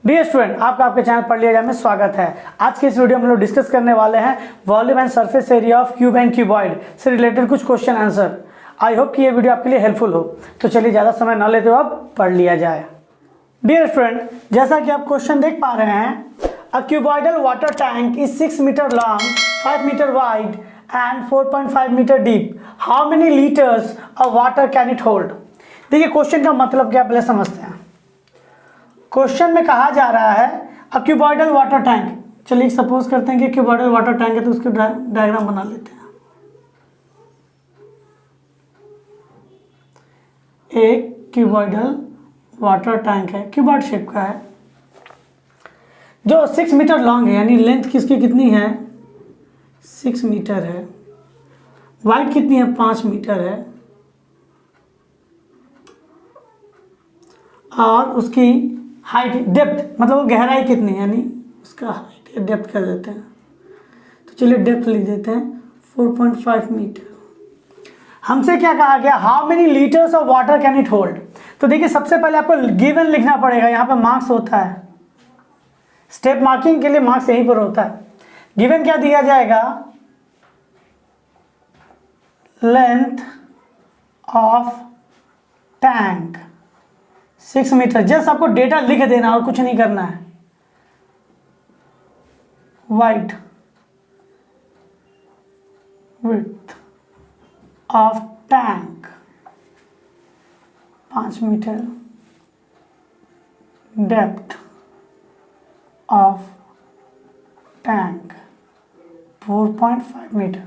Dear student, आपका आपके channel पढ़ लिया जाए में स्वागत है। आज की इस वीडियो में हम लोग डिस्कस करने वाले हैं volume and surface area of cube and cuboid से रिलेटेड कुछ क्वेश्चन आंसर। आई होप कि ये वीडियो आपके लिए हेल्पफुल हो। तो चलिए ज़्यादा समय ना लेते हुए अब पढ़ लिया जाए। डियर स्टूडेंट, जैसा कि आप क्वेश्चन देख पा रहे हैं, a cuboidal water tank is 6 metre long, 5 metre wide and 4.5 metre deep. How many litres of water can it hold? देखिए क्वेश्चन का मतलब क्या पहले समझते हैं। क्वेश्चन में कहा जा रहा है अ क्यूबॉइडल वाटर टैंक। चलिए सपोज करते हैं कि क्यूबॉइडल वाटर टैंक है, तो उसके डायग्राम बना लेते हैं। एक क्यूबॉइडल वाटर टैंक है, क्यूबॉइड शेप का है, जो 6 मीटर लॉन्ग है, यानी लेंथ किसकी कितनी है 6 मीटर है। वाइड कितनी है 5 मीटर है, और उसकी हाइट डेप्थ मतलब वो गहराई कितनी है, यानी उसका हाइट डेप्थ कर देते हैं। तो चलिए डेप्थ लिख देते हैं 4.5 मीटर। हमसे क्या कहा गया, how many litres of water can it hold. तो देखिए सबसे पहले आपको गिवन लिखना पड़ेगा। यहाँ पे मार्क्स होता है, स्टेप मार्किंग के लिए मार्क्स यहीं पर होता है। गिवन क्या दिया जाएगा, length of tank 6 metre. Just आपको डेटा लिख देना और कुछ नहीं करना है। Wide width of tank 5 metre, depth of tank 4.5 metre.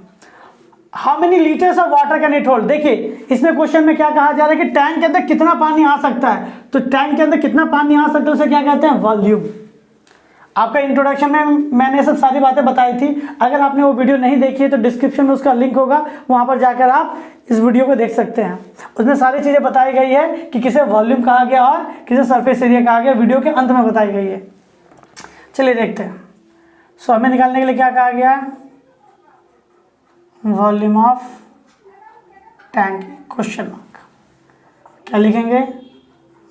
How many litres of water can it hold. देखिए इसमें क्वेश्चन में क्या कहा जा रहा है कि टैंक के अंदर कितना पानी आ सकता है। तो टैंक के अंदर कितना पानी आ सकता है उसे क्या कहते हैं, वॉल्यूम। आपका इंट्रोडक्शन में मैंने सब सारी बातें बताई थी। अगर आपने वो वीडियो नहीं देखी है तो डिस्क्रिप्शन में उसका लिंक होगा, वहां पर जाकर आप इस वीडियो को देख सकते हैं। उसमें सारी चीजें बताई गई है कि किसे वॉल्यूम कहा गया और किसे सरफेस एरिया कहा गया, वीडियो के अंत में बताई गई है। चलिए देखते हैं। सो हमें निकालने के लिए क्या कहा गया है, volume of tank question mark. क्या लिखेंगे,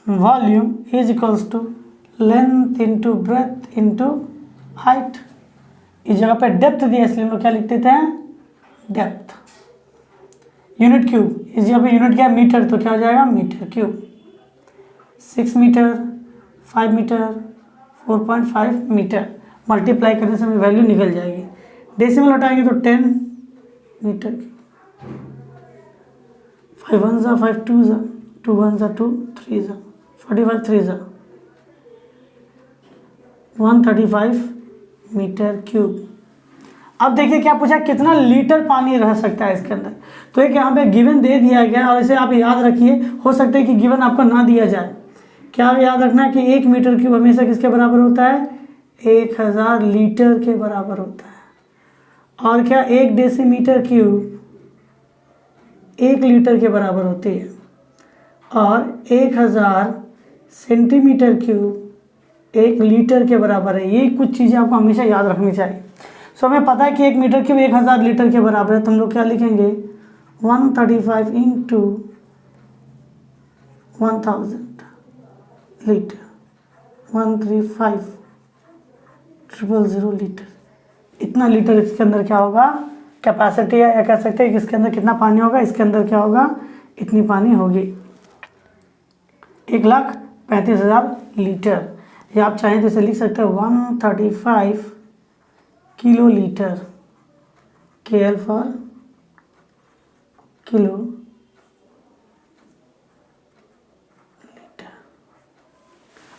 volume is equals to length into breadth into height. इस जगह पे डेप्थ दिया इसलिए हम लोग क्या लिख देते हैं, डेप्थ। यूनिट क्यूब, इस जगह पे यूनिट क्या है मीटर, तो क्या हो जाएगा metre cube. 6 metre, 5 metre, 4.5 metre. Multiply करने से हमें वैल्यू निकल जाएगी। डेसिमल हटाएंगे तो 10 मीटर क्यूब। 5 1 जा 5 2 जा 2 1 जा 2 3 जा 45 3 जा 135 मीटर क्यूब। अब देखिए क्या पूछा, कितना लीटर पानी रह सकता है इसके अंदर। तो एक यहाँ पे गिवन दे दिया गया और इसे आप याद रखिए। हो सकता है कि गिवन आपको ना दिया जाए। क्या याद रखना है कि 1 मीटर क्यूब हमेशा किसके बराबर होता है, 1000 लीटर के बराबर होता है। और क्या 1 डेसीमीटर क्यूब 1 लीटर के बराबर होती है। और 1000 सेंटीमीटर क्यूब 1 लीटर के बराबर है। ये कुछ चीज़ें आपको हमेशा याद रखनी चाहिए। सो हमें पता है कि 1 मीटर क्यूब 1000 लीटर के बराबर है। तो हम लोग क्या लिखेंगे, 135 इंटू 1000 लीटर, 135,000 लीटर। इतना लीटर इसके अंदर क्या होगा, कैपेसिटी है, या कह सकते हैं कि इसके अंदर कितना पानी होगा, इसके अंदर क्या होगा, इतनी पानी होगी। 1,35,000 लीटर। या आप चाहें तो इसे लिख सकते हैं 135 kilo litre. KL for kilo litre.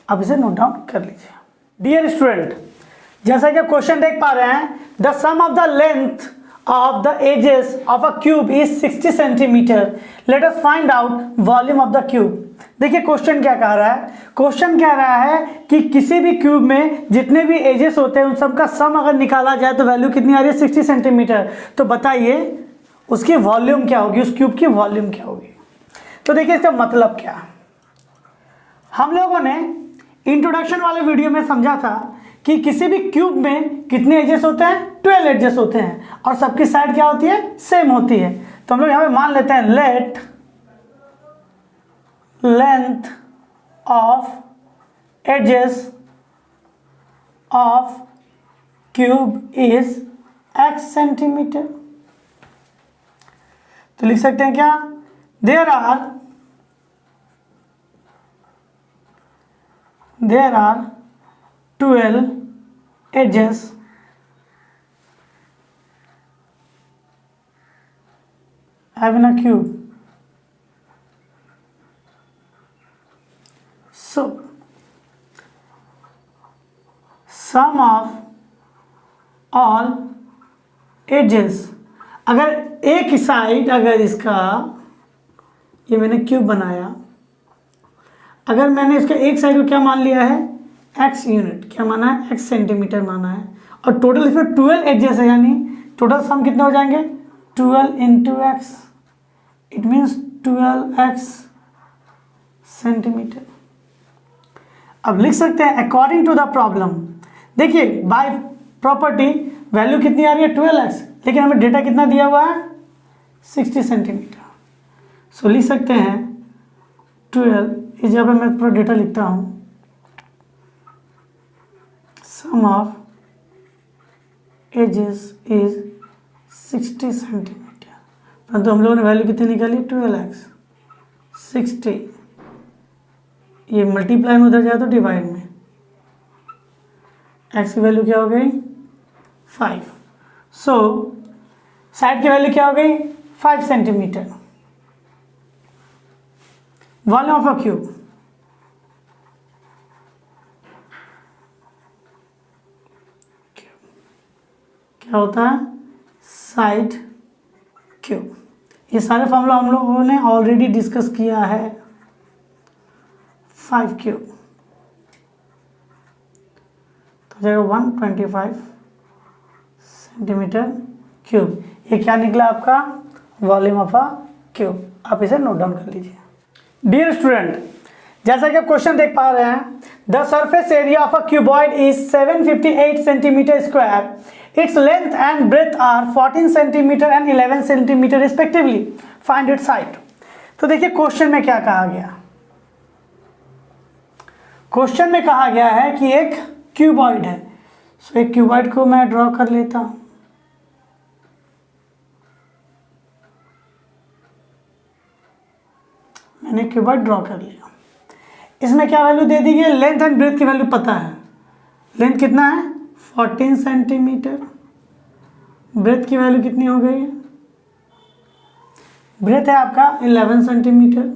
अब इसे नोट डाउन कर लीजिए। डियर स्टूडेंट, जैसा कि क्वेश्चन देख पा रहे हैं, the sum of the length of the edges of a cube is 60 centimetre. Let us find out volume of the cube. देखिए क्वेश्चन क्या कह रहा है, क्वेश्चन कह रहा है कि किसी भी क्यूब में जितने भी एजेस होते हैं उन सब का सम अगर निकाला जाए तो वैल्यू कितनी आ रही है, 60 सेंटीमीटर। तो बताइए उसकी वॉल्यूम क्या होगी, उस क्यूब की वॉल्यूम क्या होगी। तो देखिए इसका मतलब क्या, हम लोगों ने इंट्रोडक्शन वाले वीडियो में समझा था कि किसी भी क्यूब में कितने एजेस होते हैं, 12 एजेस होते हैं, और सबकी साइड क्या होती है, सेम होती है। तो हम लोग यहाँ पे मान लेते हैं let length of edges of cube is x centimetre. तो लिख सकते हैं क्या, there are 12 edges having a cube. So sum of all edges, अगर एक साइड, अगर इसका ये मैंने क्यूब बनाया, अगर मैंने इसका एक साइड को क्या मान लिया है, x यूनिट, क्या माना है, x सेंटीमीटर माना है, और टोटल इसमें 12 एडजेस है, यानी टोटल सम कितने हो जाएंगे, 12 into x, it means 12x centimetre. अब लिख सकते हैं अकॉर्डिंग टू द प्रॉब्लम। देखिए बाय प्रॉपर्टी वैल्यू कितनी आ रही है, 12x, लेकिन हमें डेटा कितना दिया हुआ है, 60 सेंटीमीटर। सो लिख सकते हैं 12, इस जगह पे मैं पूरा डेटा लिखता हूँ, सम ऑफ एजेस इज 60 सेंटीमीटर। परंतु हम लोगों ने वैल्यू कितनी निकाली, 12x 60, ये मल्टीप्लाई में उधर जाए तो डिवाइड में, x की वैल्यू क्या हो गई, 5। सो साइड की वैल्यू क्या हो गई, 5 centimetre. Volume of a cube, क्या होता है, साइड क्यूब। ये सारे फॉर्मूला हम लोगों ने ऑलरेडी डिस्कस किया है। 5 क्यूब तो जाएगा 125 सेंटीमीटर क्यूब। ये क्या निकला आपका, वॉल्यूम ऑफ अ क्यूब। आप इसे नोट डाउन कर लीजिए। डियर स्टूडेंट, जैसा कि आप क्वेश्चन देख पा रहे हैं, the surface area of a cuboid is 758 centimetre square, its length and breadth are 14 centimetre and 11 centimetre respectively, find its height. तो देखिए क्वेश्चन में क्या कहा गया, क्वेश्चन में कहा गया है कि एक क्यूबॉइड है। सो एक क्यूबॉइड को मैं ड्रॉ कर लेता हूं, मैंने क्यूबॉइड ड्रॉ कर लिया। इसमें क्या वैल्यू दे दी है, लेंथ एंड ब्रेथ की वैल्यू पता है। लेंथ कितना है, 14 सेंटीमीटर, ब्रेथ की वैल्यू कितनी हो गई है, ब्रेथ है आपका 11 सेंटीमीटर,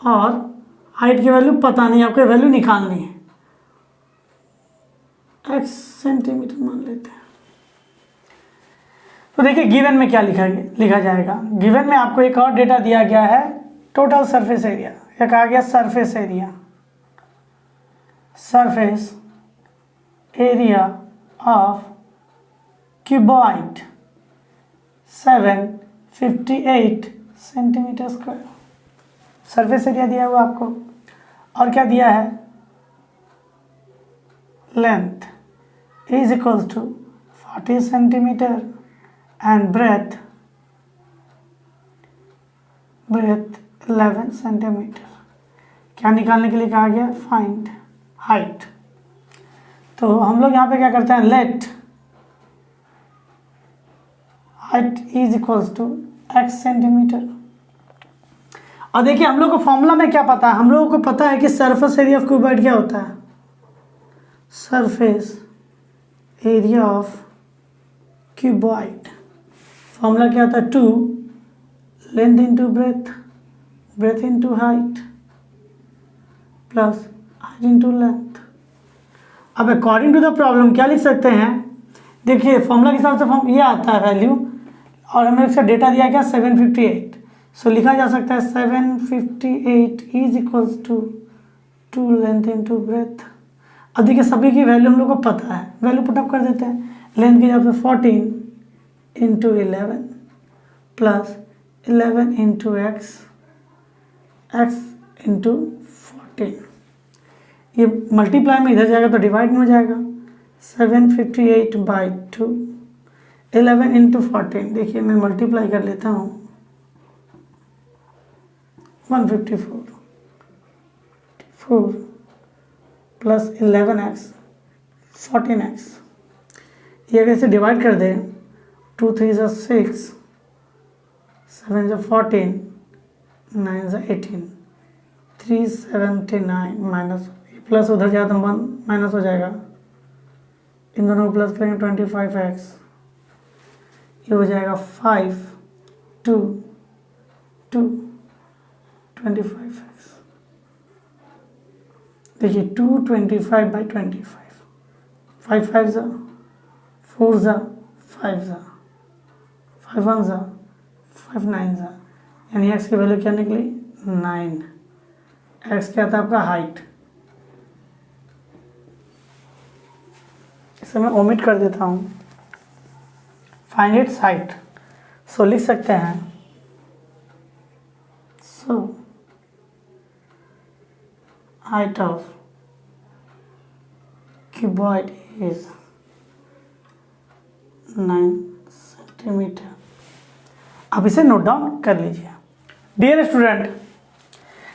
और हाइट की वैल्यू पता नहीं, आपको वैल्यू निकालनी है, x सेंटीमीटर मान लेते हैं। तो देखिए गिवन में क्या लिखा जाएगा, गिवन में आपको एक और डेटा दिया गया है, टोटल सरफेस एरिया, या कहा गया surface area, surface area of cuboid 758 centimetre square. Surface area दिया हुआ आपको, और क्या दिया है, length is equals to 40 centimetre and breadth 11 centimetre. क्या निकालने के लिए कहा गया, फाइंड हाइट। तो हम लोग यहाँ पे क्या करते हैं, let height is equals to x centimetre. और देखिए हम लोग को फॉर्मूला में क्या पता है, हम लोगों को पता है कि सरफेस एरिया ऑफ क्यूबॉइड क्या होता है, surface area of cuboid, formula क्या होता है, 2 length into breadth, breadth into height plus height into length. अब अकॉर्डिंग टू द प्रॉब्लम क्या लिख सकते हैं, देखिए फॉर्मूला के हिसाब से ये आता है वैल्यू, और हमें इसका डेटा दिया गया 758। सो लिखा जा सकता है 758 is equals to 2 length into breadth. अब देखिए सभी की वैल्यू हम लोग को पता है, वैल्यू पुटअप कर देते हैं। लेंथ की जगह पे 14 into 11 plus 11 into x into 14, ये मल्टीप्लाई में इधर जाएगा तो डिवाइड में हो जाएगा, 758 बाई 2, 11 इंटू 14, देखिए मैं मल्टीप्लाई कर लेता हूँ, 154 4 प्लस 11x 14x। ये अगर इसे डिवाइड कर दें 2 3 ज़ा 6 7 ज़ा 14 9 ज़ा 18 379 माइनस प्लस उधर जाए तो 1 माइनस हो जाएगा, इन दोनों को प्लस करेंगे 25x, ये हो जाएगा 5 2 2 25x। देखिए 225/25 5 5 ज़ा 4 ज़ा 5 ज़ा 5 1 ज़ा 5 9 ज़ा, यानी x की वैल्यू क्या निकली 9। x क्या था आपका हाइट, इसे मैं ओमिट कर देता हूँ, फाइंड इट्स हाइट। सो लिख सकते हैं, so height of cuboid is 9 centimetre. अब इसे नोट डाउन कर लीजिए। डियर स्टूडेंट,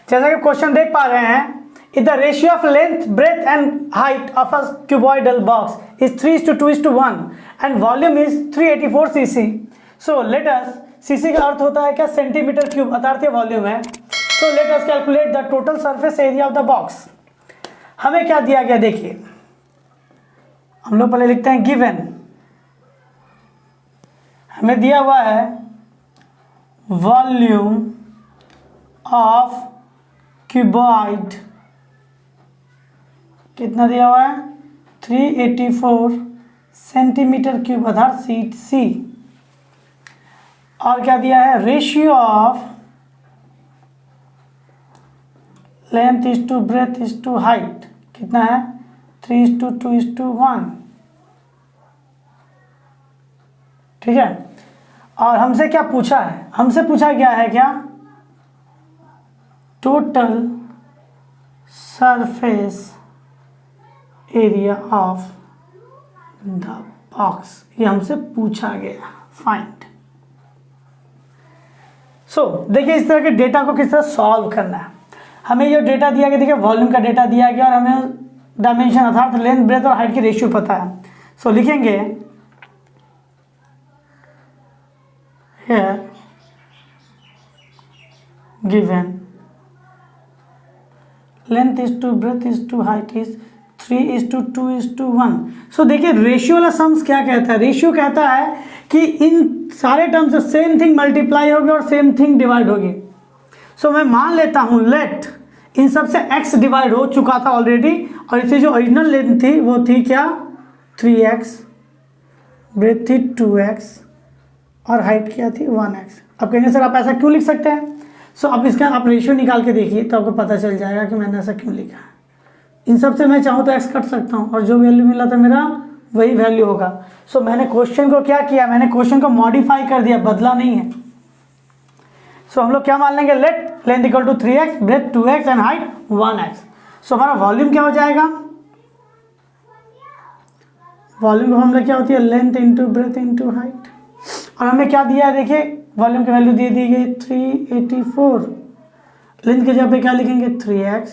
जैसा कि क्वेश्चन देख पा रहे हैं, if the ratio of length, breadth and height of a cuboidal box is 3:2:1 and volume is 384 cc, so let us, cc का अर्थ होता है क्या, सेंटीमीटर क्यूब, अर्थात ये वॉल्यूम है। so let us calculate the total surface area of the box। हमें क्या दिया गया, देखिए हम लोग पहले लिखते हैं गिवन, हमें दिया हुआ है वॉल्यूम ऑफ क्यूबॉइड, कितना दिया हुआ है 384 सेंटीमीटर क्यूब अर्थात सी। और क्या दिया है, ratio of length is to breadth is to height, कितना है 3:2:1। ठीक है, और हमसे क्या पूछा है, हमसे पूछा गया है क्या, total surface area of the box, ये हमसे पूछा गया, फाइंड। सो देखिए इस तरह के डेटा को किस तरह सॉल्व करना है। हमें ये डेटा दिया गया, देखिए वॉल्यूम का डेटा दिया गया और हमें डायमेंशन अर्थात लेंथ ब्रेथ और हाइट की रेशियो पता है। सो लिखेंगे here given length is to breadth is to height is 3:2:1। So देखिए रेशियो वाला सम्स क्या कहता है, रेशियो कहता है कि इन सारे टर्म से सेम थिंग मल्टीप्लाई होगी और सेम थिंग डिवाइड होगी। सो मैं मान लेता हूं लेट इन सब से x डिवाइड हो चुका था ऑलरेडी, और इसकी जो ओरिजिनल लेंथ थी वो थी क्या 3x, ब्रेथ थी 2x और हाइट क्या थी 1x। अब कहेंगे सर आप ऐसा क्यों लिख सकते हैं, सो अब इसका आप रेशियो निकाल के देखिए तो आपको पता चल जाएगा कि मैंने ऐसा क्यों लिखा है। इन सब से मैं चाहूँ तो x कट सकता हूँ और जो वैल्यू मिला था मेरा वही वैल्यू होगा। सो मैंने क्वेश्चन को क्या किया, मैंने क्वेश्चन को मॉडिफाई कर दिया, बदला नहीं है। सो हम लोग क्या मान लेंगे, let length equal to 3x, breadth 2x and height 1x। So हमारा वॉल्यूम क्या हो जाएगा, वॉल्यूम का फॉर्मूला क्या होती है, length into breadth into height. और हमें क्या दिया है, देखिए वॉल्यूम की वैल्यू दे दी गई 384, लेंथ के जगह पे क्या लिखेंगे 3x,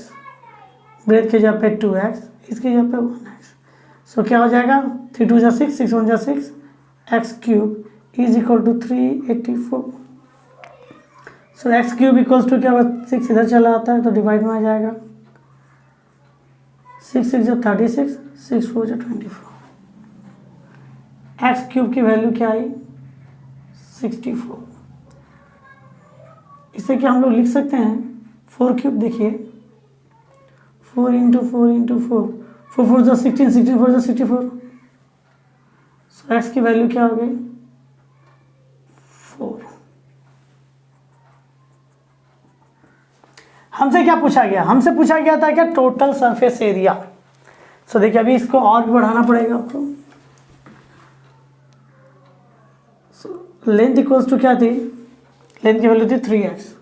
ब्रेथ के जगह पे 2x, इसके जगह पे 1x। सो क्या हो जाएगा 3 2 6 6 1 6 x cube is equal to 384। So x cube equals to क्या होगा, 6 इधर चला आता है तो डिवाइड में आ जाएगा, 6 6 36, 6 4 24। एक्स क्यूब की वैल्यू क्या आई 64। इसे क्या हम लोग लिख सकते हैं 4 क्यूब, देखिए 4 इंटू 4 इंटू 4, 4 4 16, 16 4 64। सो एक्स की वैल्यू क्या हो गई 4। हमसे क्या पूछा गया, हमसे पूछा गया था क्या टोटल सरफेस एरिया। सो देखिए अभी इसको और भी बढ़ाना पड़ेगा आपको। लेंथ इक्वल्स टू क्या थी, लेंथ की वैल्यू थी 3x,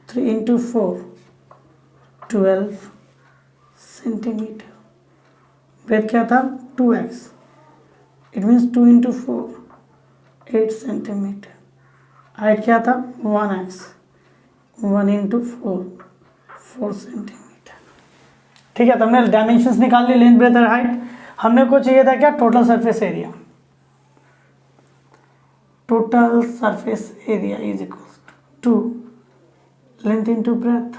3 इंटू 4 12 सेंटीमीटर। ब्रेथ क्या था 2x, it means 2 into 4 8 centimetre. Height क्या था 1x, 1 इंटू 4 4 सेंटीमीटर। ठीक है, तो हमने डायमेंशंस निकाल ली, लेंथ ब्रेथ और हाइट। हमने को चाहिए था क्या, total surface area. Total surface area is equal to length into breadth,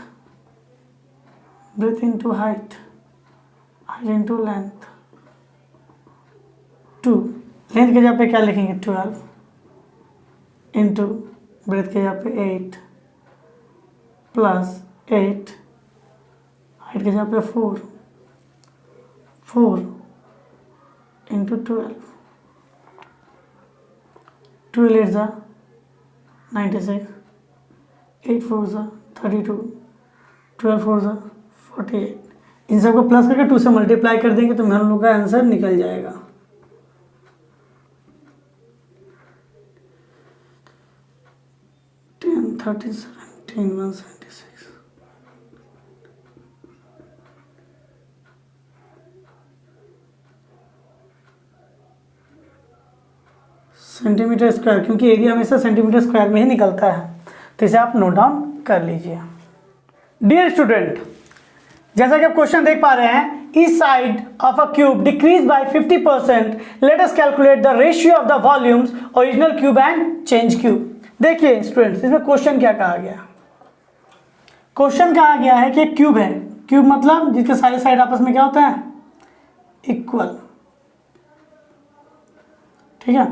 breadth into height, height into length, two length के जगह पे क्या लिखेंगे 12 इंटू ब्रेथ के जगह पे 8 प्लस 8, हाइट के जगह पे 4 इंटू 12, 12 8 ज़ा 96, 8 4 ज़ा 32, 12 4 ज़ा 48। इन सबको प्लस करके 2 से मल्टीप्लाई कर देंगे तो हम लोग का आंसर निकल जाएगा। 10 13 17 176। सेंटीमीटर स्क्वायर, क्योंकि एरिया हमेशा सेंटीमीटर स्क्वायर में ही निकलता है, तो इसे आप नोट डाउन कर लीजिए। डियर स्टूडेंट, जैसा कि आप क्वेश्चन देख पा रहे हैं, each side of a cube decrease by 50%, let us calculate the ratio of the volumes original cube and change cube. देखिए स्टूडेंट्स, इसमें क्वेश्चन क्या कहा गया, क्वेश्चन कहा गया है कि क्यूब है, क्यूब मतलब जिसके सारे साइड आपस में क्या होता है, इक्वल, ठीक है।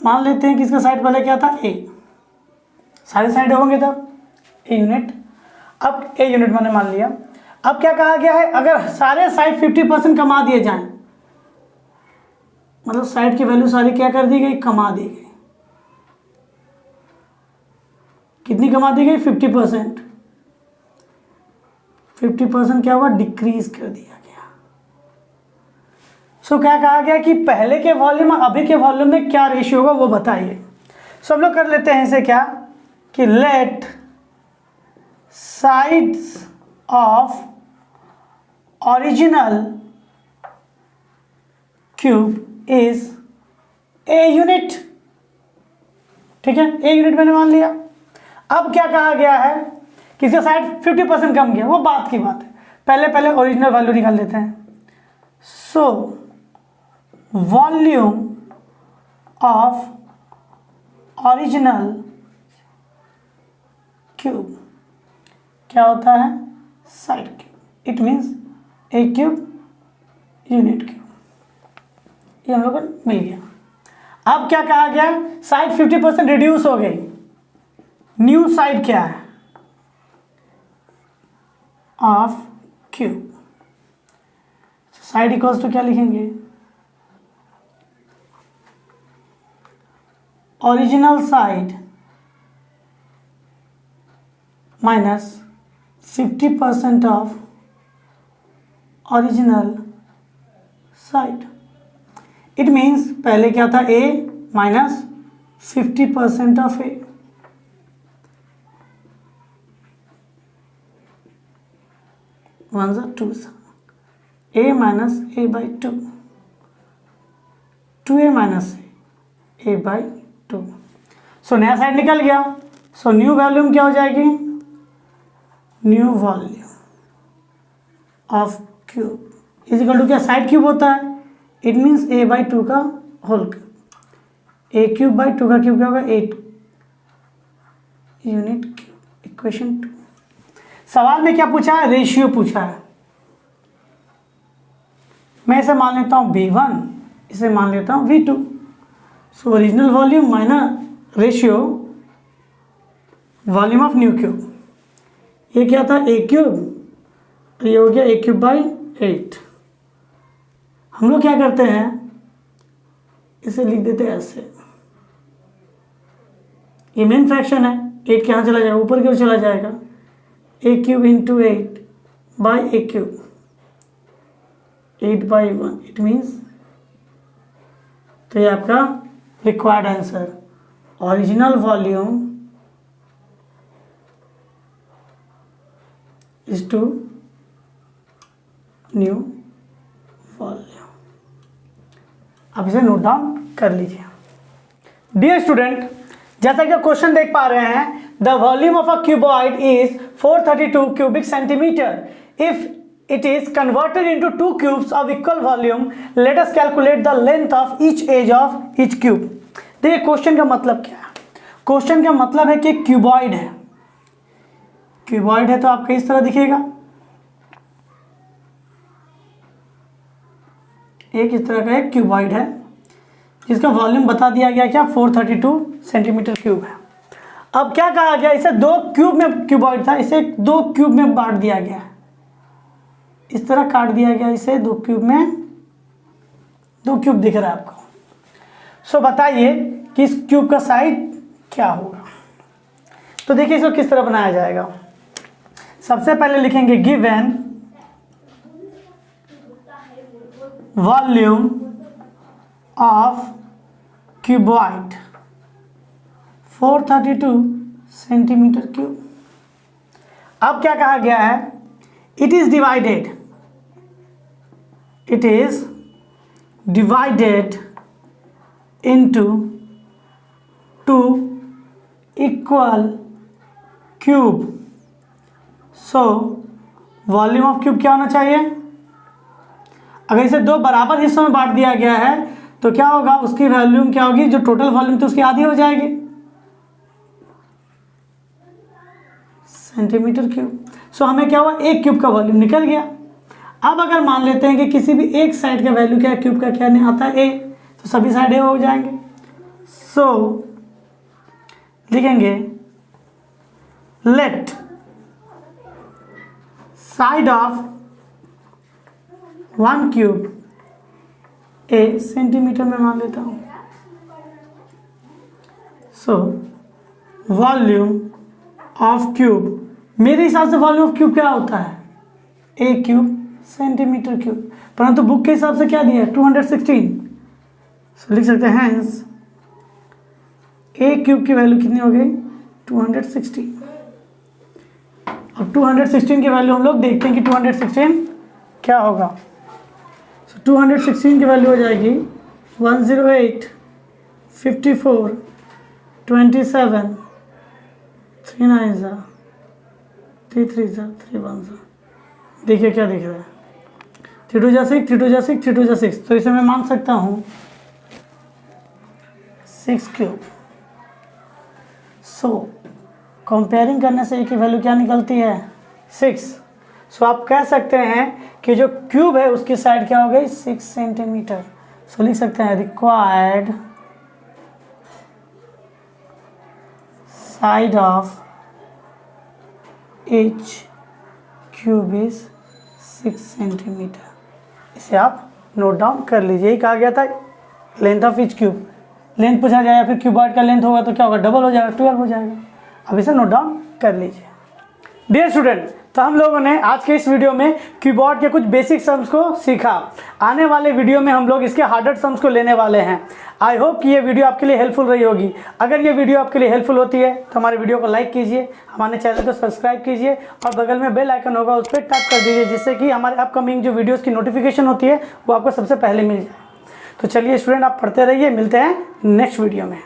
मान लेते हैं कि इसका साइड पहले क्या था, ए, सारे साइड होंगे तब ए यूनिट। अब ए यूनिट मैंने मान लिया। अब क्या कहा गया है, अगर सारे साइड 50% कमा दिए जाएं, मतलब साइड की वैल्यू सारी क्या कर दी गई, कमा दी गई। कितनी कमा दी गई, 50%। 50% क्या हुआ, डिक्रीज कर दिया गया। सो क्या कहा गया कि पहले के वॉल्यूम और अभी के वॉल्यूम में क्या रेशियो होगा वो बताइए। सो हम लोग कर लेते हैं इसे क्या, कि let sides of original cube is a unit, ठीक है, ए यूनिट मैंने मान लिया। अब क्या कहा गया है कि इसका साइड 50% कम गया, वो बात की बात है, पहले ओरिजिनल वैल्यू निकाल लेते हैं। So volume of original cube क्या होता है, side cube, it means A cube unit cube, ये हम लोग को मिल गया। अब क्या कहा गया, साइड 50% रिड्यूस हो गई, न्यू साइड क्या है, of cube, side equals to क्या लिखेंगे, original side minus 50% of original side. It means पहले क्या था, a minus 50% of a, one ज़ा टू ज़ा, a minus a by two, 2a minus a by 2। So नया साइड निकल गया। सो न्यू वॉल्यूम क्या हो जाएगी, new volume of cube is equal to क्या, साइड क्यूब होता है, इट मीन्स ए बाई 2 का whole cube, a cube by 2 का क्यूब क्या होगा, 8 यूनिट क्यूब। इक्वेशन 2। सवाल में क्या पूछा है, रेशियो पूछा है। मैं इसे मान लेता हूँ V1, इसे मान लेता हूँ V2। So original volume minus ratio volume of new cube, ये क्या था, ए क्यूब, ये हो गया ए क्यूब बाई 8। हम लोग क्या करते हैं, इसे लिख देते हैं ऐसे, ये मेन फ्रैक्शन है, 8 के यहाँ चला जाएगा, ऊपर की ओर चला जाएगा, a cube into 8 by a cube, 8 by 1, it means, तो ये आपका required answer, original volume is to new volume. अब इसे नोट डाउन कर लीजिए। डियर स्टूडेंट, जैसा कि क्वेश्चन देख पा रहे हैं, the volume of a cuboid is 432 cubic centimeter. If it is converted into two cubes of equal volume, let us calculate the length of each edge of each cube. देखिए question का मतलब क्या है. Question का मतलब है कि cuboid है. क्यूबॉइड है तो आपका इस तरह दिखेगा, एक इस तरह का एक क्यूबॉइड है जिसका वॉल्यूम बता दिया गया क्या 432 सेंटीमीटर क्यूब है. अब क्या कहा गया, इसे दो क्यूब में क्यूबॉइड था, इसे दो क्यूब में बांट दिया गया, इस तरह काट दिया गया, इसे दो क्यूब में, दो क्यूब दिख रहा है आपको. सो बताइए कि इस क्यूब का साइज क्या होगा. तो देखिए इसको किस तरह बनाया जाएगा. सबसे पहले लिखेंगे given volume of cuboid 432 centimetre cube. अब क्या कहा गया है, it is divided into two equal cube. So volume of cube क्या होना चाहिए, अगर इसे दो बराबर हिस्सों में बांट दिया गया है तो क्या होगा, उसकी वॉल्यूम क्या होगी, जो टोटल वॉल्यूम थी उसकी आधी हो जाएगी, सेंटीमीटर क्यूब. सो हमें क्या हुआ, एक क्यूब का वॉल्यूम निकल गया. अब अगर मान लेते हैं कि किसी भी एक साइड का वैल्यू क्या है, क्यूब का क्या नहीं आता है ए, तो सभी साइड ए हो जाएंगे. सो लिखेंगे let side of one cube a, centimetre में मान लेता हूं. सो वॉल्यूम ऑफ क्यूब, मेरे हिसाब से वॉल्यूम ऑफ क्यूब क्या होता है, ए क्यूब सेंटीमीटर क्यूब, परंतु बुक के हिसाब से क्या दिया है 216. सो लिख सकते हैं हेंस ए क्यूब की वैल्यू कितनी हो गई 216. अब 216 की वैल्यू हम लोग देखते हैं कि 216 क्या होगा. सो 216 की वैल्यू हो जाएगी 108 54 27 3 9 3 3 3 1. देखिए क्या दिख रहा है, 3 2 जा 6 3 2 जा 6 3 2 जा 6, तो इसे मैं मान सकता हूँ 6 क्यूब. सो कंपेयरिंग करने से ए की वैल्यू क्या निकलती है 6. सो आप कह सकते हैं कि जो क्यूब है उसकी साइड क्या हो गई 6 सेंटीमीटर. सो लिख सकते हैं required side of H cube is 6 centimetre. इसे आप नोट डाउन कर लीजिए. यही कहा गया था length of each cube. Length पूछा जाए फिर क्यूबॉइड का लेंथ होगा तो क्या होगा, डबल हो जाएगा, 12 हो जाएगा. अब इसे नोट डाउन कर लीजिए. डियर स्टूडेंट, तो हम लोगों ने आज के इस वीडियो में कीबोर्ड के कुछ बेसिक सम्स को सीखा. आने वाले वीडियो में हम लोग इसके हार्डर सम्स को लेने वाले हैं. आई होप कि ये वीडियो आपके लिए हेल्पफुल रही होगी. अगर ये वीडियो आपके लिए हेल्पफुल होती है तो हमारे वीडियो को लाइक कीजिए, हमारे चैनल को सब्सक्राइब कीजिए और बगल में बेल आइकन होगा उस पर टैप कर दीजिए, जिससे कि हमारे अपकमिंग जो वीडियोज़ की नोटिफिकेशन होती है वो आपको सबसे पहले मिल जाए. तो चलिए स्टूडेंट, आप पढ़ते रहिए, मिलते हैं नेक्स्ट वीडियो में.